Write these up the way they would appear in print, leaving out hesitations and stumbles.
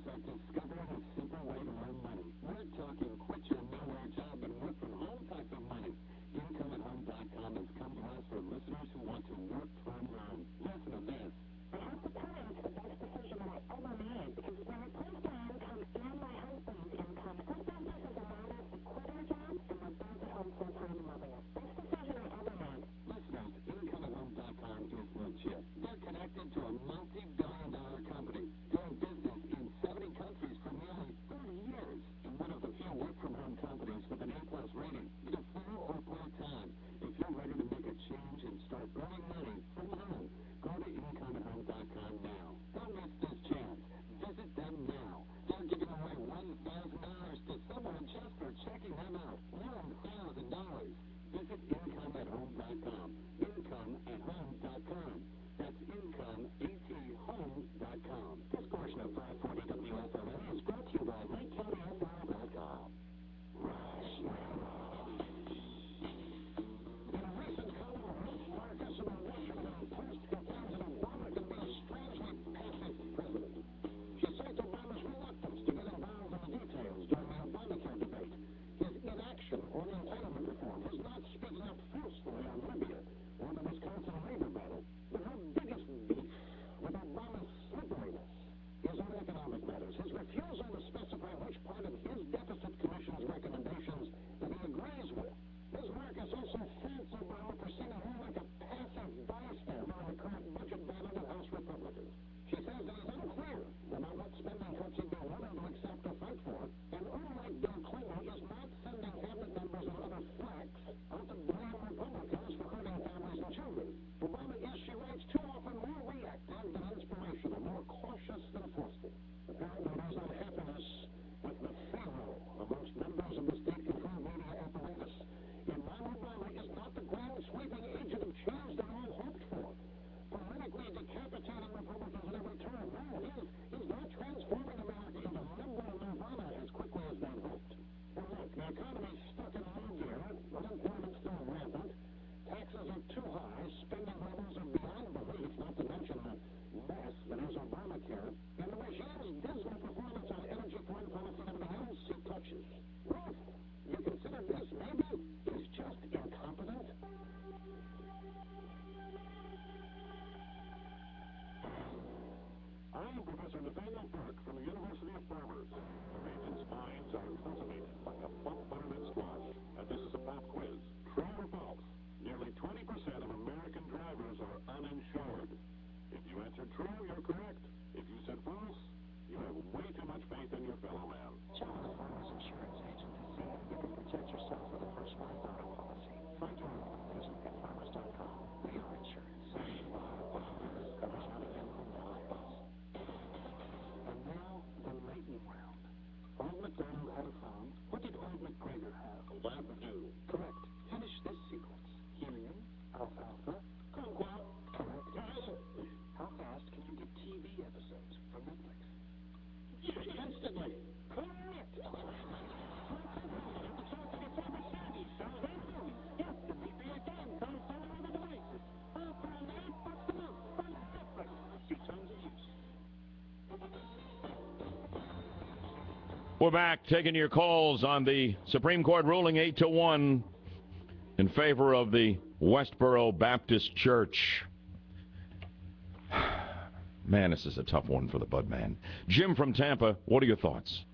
are discovering a simple way to earn money. We're talking quit your nowhere job and work from home type of money. IncomeAtHome.com has come to us for listeners who want to work from home. Listen to this. I have to tell you, it's the best decision that I ever made because when it comes to my income and my husband's income, this business has allowed us to quit our job and we're back at home full-time and loving it. Best decision I ever made. Listeners, IncomeAtHome.com is legit. They're connected to a multi-billion-dollar company doing business in 70 countries for nearly 30 years. And one of the few work-from-home companies with an A-plus rating. Get a full or part-time. If you're ready to make a change and start earning money from home, go to IncomeAtHome.com now. Don't miss this chance. Visit them now. They're giving away $1,000 to someone just for checking them out. $1,000. Visit IncomeAtHome.com. IncomeAtHome.com. That's IncomeAtHome.com. This portion of 540 WFMN is brought to you by MakeCountyFL.com. In a recent column, Rich Marcus of the Washington Post contends that Obama could be a strangely passive president. She cites Obama's reluctance to get involved in the details during the Obamacare debate, his inaction on entitlement reform, his not speaking up forcefully on Libya or the Wisconsin labor battle. But her biggest beef with Obama's slipperiness is on economic matters, his refusal to specify which part of his deficit commission's recommendations that he agrees with. Ms. Marcus also faults Obama for seeming more like a passive bystander in the current budget battle with House Republicans. She says that he's unclear about what spending cuts he'd be willing to accept or fight for, and unlike Bill Clinton, is not sending cabinet members and other flacks out to blame Republicans for hurting families and children. Obama is, she writes, too often more reactive than inspirational, more cautious than forceful. Apparently there's unhappiness with the pharaoh amongst members of the state-controlled media apparatus. And while Obama is not the grand sweeping agent of change they all hoped for, politically decapitating Republicans at every turn, no, he's not transforming America into liberal nirvana as quickly as they hoped. Well, look, the economy's stuck in low gear, unemployment's still rampant, taxes are too high, spending levels are beyond belief, not to mention the mess that is Obamacare, and the regime's dismal performance on energy, foreign policy, and everything else he touches. Ruth, you consider this maybe is just incompetent? I am Professor Nathaniel Burke from the University of Farmers. Americans' minds are cultivated like a plump butternut squash, and this is a pop quiz. True or false? Nearly 20% of American drivers are uninsured. If you answered true, you're correct. If you said false, you have way too much faith in your fellow man. Charles Farmers Insurance Agency. You can protect yourself with a personalized auto policy. Find your own. Visit getfarmers.com. We are insurance. Covers Nottingham and Highlands. And now, the lightning round. Old MacDonald had a farm. What did Old MacGregor have? A Labrador. Correct. Finish this sequence. Helium, alfalfa, kumquat. Correct. How fast can you get TV episodes from Netflix? Instantly. Correct. Instantly for your phone, console, and other devices. All for only $8 a month from Netflix. See terms of use. We're back taking your calls on the Supreme Court ruling 8-1 in favor of the Westboro Baptist Church. Man, this is a tough one for the Bud man. Jim from Tampa, what are your thoughts?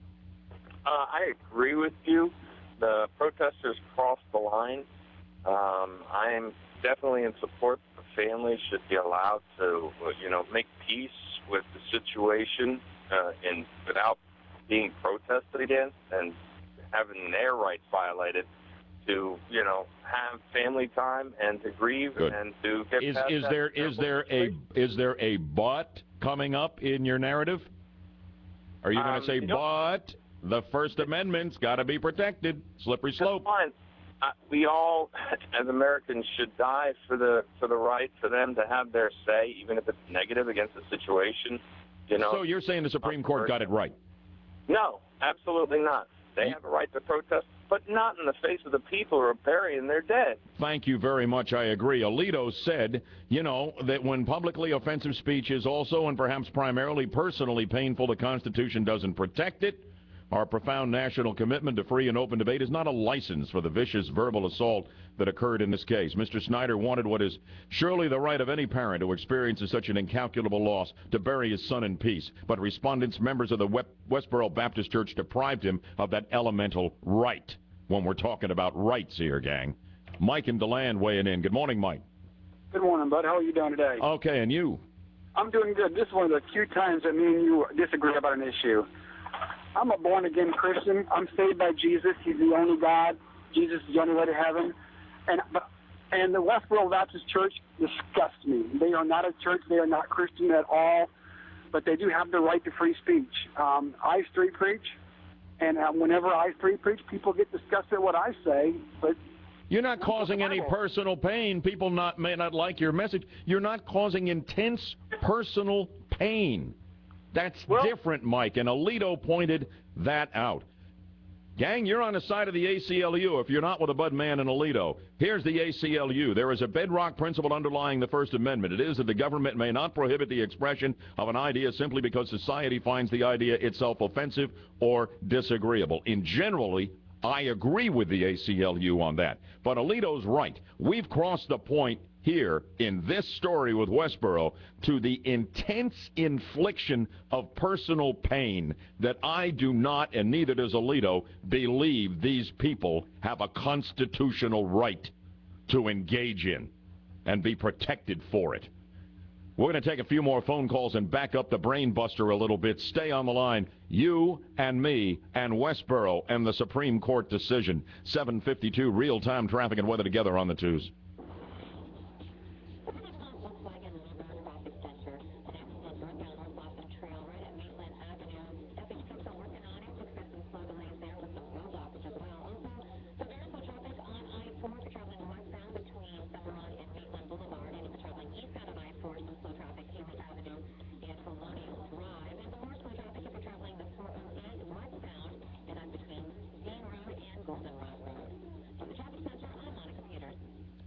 I agree with you. The protesters crossed the line. I am definitely in support. The family should be allowed to, make peace with the situation without being protested against and having their rights violated to, have family time and to grieve. Good. And to get past is there a but coming up in your narrative? Are you going to say but the First Amendment's got to be protected? Slippery slope. That's fine. We all, as Americans, should die for the right for them to have their say, even if it's negative against the situation. So you're saying the Supreme Court got it right? No, absolutely not. They have a right to protest, but not in the face of the people who are burying their dead. Thank you very much. I agree. Alito said, that when publicly offensive speech is also and perhaps primarily personally painful, the Constitution doesn't protect it. Our profound national commitment to free and open debate is not a license for the vicious verbal assault that occurred in this case. Mr. Snyder wanted what is surely the right of any parent who experiences such an incalculable loss to bury his son in peace. But respondents, members of the Westboro Baptist Church, deprived him of that elemental right. When we're talking about rights here, gang. Mike and DeLand weighing in. Good morning, Mike. Good morning, bud. How are you doing today? Okay, and you? I'm doing good. This is one of the few times that me and you disagree about an issue. I'm a born-again Christian. I'm saved by Jesus. He's the only God. Jesus is the only way to heaven. And the Westboro Baptist Church disgusts me. They are not a church. They are not Christian at all. But they do have the right to free speech. I street preach, and whenever I street preach, people get disgusted at what I say. But you're not causing any personal pain. People may not like your message. You're not causing intense personal pain. That's different, Mike, and Alito pointed that out. Gang, you're on the side of the ACLU if you're not with a Bud Man and Alito. Here's the ACLU. There is a bedrock principle underlying the First Amendment. It is that the government may not prohibit the expression of an idea simply because society finds the idea itself offensive or disagreeable. In generally, I agree with the ACLU on that. But Alito's right. We've crossed the point here in this story with Westboro to the intense infliction of personal pain that I do not, and neither does Alito, believe these people have a constitutional right to engage in and be protected for it. We're going to take a few more phone calls and back up the brain buster a little bit. Stay on the line. You and me and Westboro and the Supreme Court decision. 7:52 real-time traffic and weather together on the twos.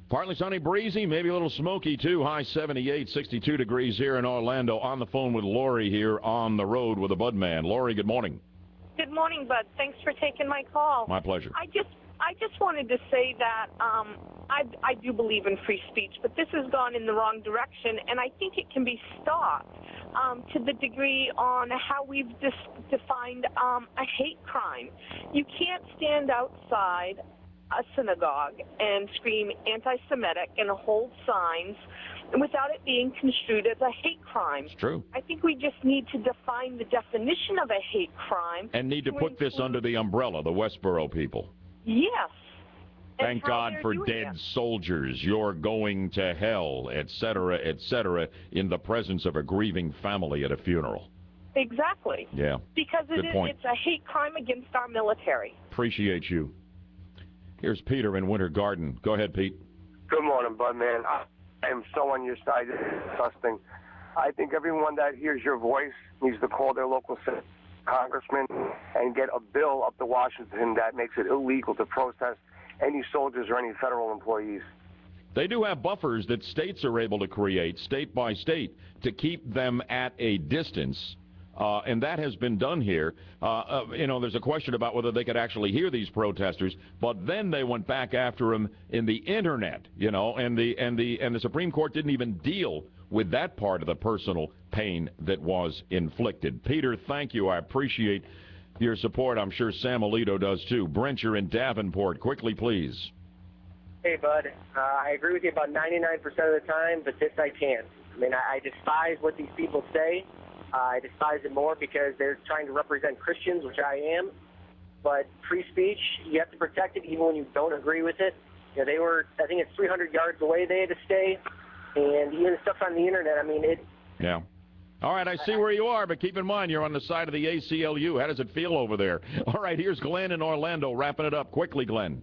Partly sunny, breezy, maybe a little smoky, too. High 78, 62 degrees here in Orlando. On the phone with Lori here on the road with a Bud Man. Lori, good morning. Good morning, Bud. Thanks for taking my call. My pleasure. I just wanted to say that I do believe in free speech, but this has gone in the wrong direction, and I think it can be stopped to the degree on how we've defined a hate crime. You can't stand outside a synagogue and scream anti-Semitic and hold signs without it being construed as a hate crime. It's true. I think we just need to define the definition of a hate crime. And need to put this under the umbrella, the Westboro people. Yes. Thank God for dead soldiers. You're going to hell, etc., in the presence of a grieving family at a funeral. Exactly. Yeah. Because it's a hate crime against our military. Appreciate you. Here's Peter in Winter Garden. Go ahead, Pete. Good morning, Bud Man. I am so on your side. It's disgusting. I think everyone that hears your voice needs to call their local congressman and get a bill up to Washington that makes it illegal to protest any soldiers or any federal employees. They do have buffers that states are able to create, state by state, to keep them at a distance. And that has been done here. There's a question about whether they could actually hear these protesters, but then they went back after them in the internet, and the Supreme Court didn't even deal with that part of the personal pain that was inflicted. Peter, thank you. I appreciate your support. I'm sure Sam Alito does too. Brent, you're in Davenport. Quickly, please. Hey, Bud. I agree with you about 99% of the time, but this I can't. I mean, I despise what these people say. I despise it more because they're trying to represent Christians, which I am. But free speech, you have to protect it even when you don't agree with it. They were, I think it's 300 yards away they had to stay. And even the stuff on the internet, I mean, it... Yeah. All right, I see where you are, but keep in mind you're on the side of the ACLU. How does it feel over there? All right, here's Glenn in Orlando wrapping it up. Quickly, Glenn.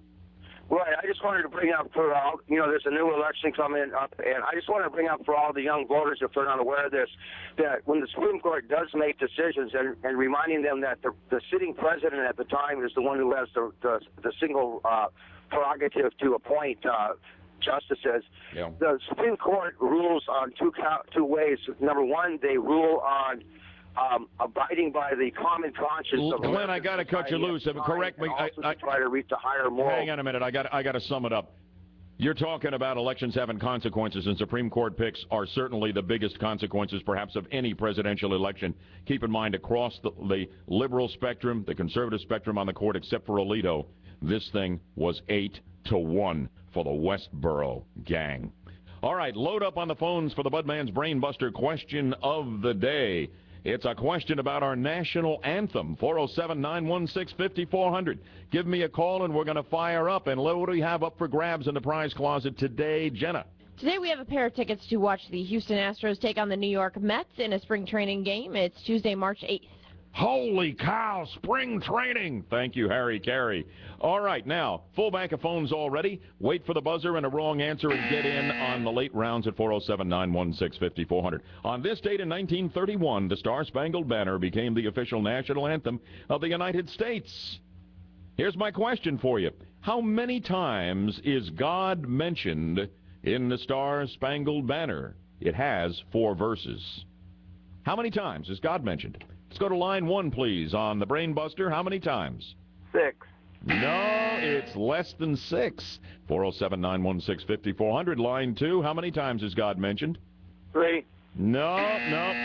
Right. I just wanted to bring up for all, there's a new election coming up, and I just wanted to bring up for all the young voters, if they're not aware of this, that when the Supreme Court does make decisions and reminding them that the sitting president at the time is the one who has the single prerogative to appoint justices. Yeah. The Supreme Court rules on two ways. Number one, they rule on abiding by the common conscience of Glenn, I got to cut you loose. Correct me. I try to reach a higher moral. Hang on a minute. I got to sum it up. You're talking about elections having consequences, and Supreme Court picks are certainly the biggest consequences, perhaps, of any presidential election. Keep in mind, across the liberal spectrum, the conservative spectrum on the court, except for Alito, this thing was 8-1 for the Westboro gang. All right, load up on the phones for the Budman's Brainbuster question of the day. It's a question about our national anthem, 407-916-5400. Give me a call, and we're going to fire up. And what do we have up for grabs in the prize closet today, Jenna? Today we have a pair of tickets to watch the Houston Astros take on the New York Mets in a spring training game. It's Tuesday, March 8th. Holy cow, spring training. Thank you, Harry Carey. All right, now, full bank of phones already. Wait for the buzzer and a wrong answer and get in on the late rounds at 407-916-5400. On this date in 1931, the Star-Spangled Banner became the official national anthem of the United States. Here's my question for you. How many times is God mentioned in the Star-Spangled Banner? It has 4 verses. How many times is God mentioned? Let's go to line 1, please, on the Brainbuster. How many times? 6. No, it's less than 6. 407-916-5400. Line 2, how many times is God mentioned? 3. No,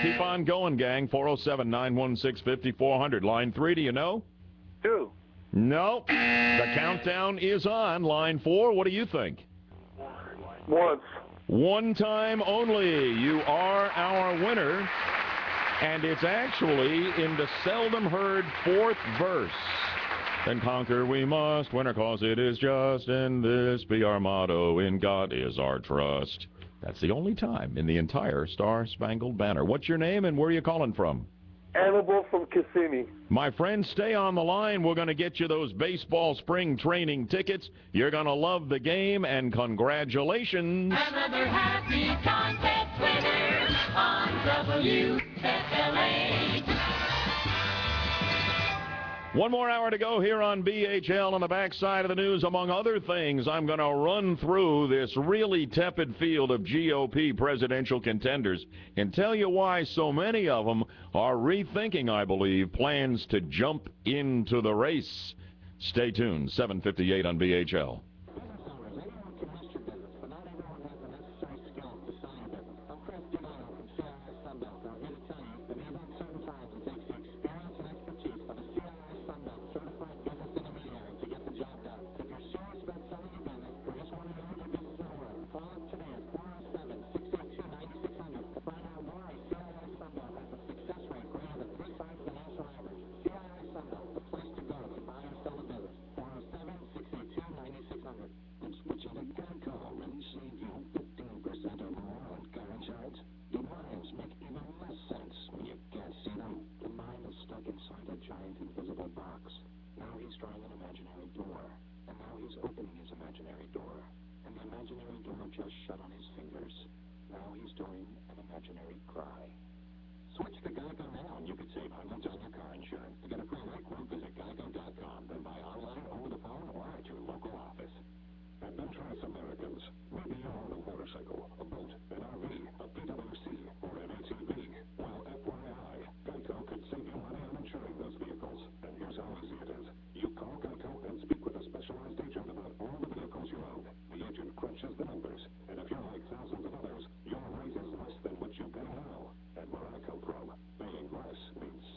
keep on going, gang. 407-916-5400. Line 3, do you know? 2. No, the countdown is on. Line 4, what do you think? 1. One time only. You are our winner. And it's actually in the seldom heard 4th verse. Then conquer we must, winner cause it is just, and this be our motto, in God is our trust. That's the only time in the entire Star-Spangled Banner. What's your name and where are you calling from? Annabelle from Kissimmee. My friend, stay on the line. We're going to get you those baseball spring training tickets. You're going to love the game, and congratulations. Another happy contest winner on WFLA. One more hour to go here on BHL. On the backside of the news, among other things, I'm going to run through this really tepid field of GOP presidential contenders and tell you why so many of them are rethinking, I believe, plans to jump into the race. Stay tuned. 7:58 on BHL.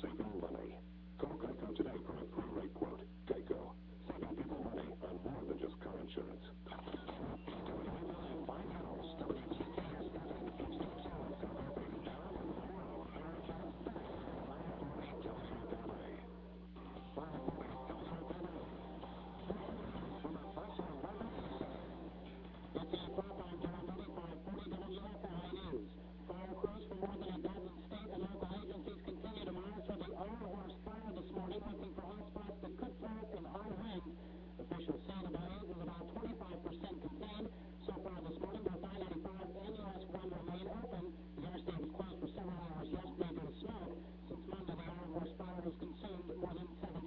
Saving money. consumed more than 7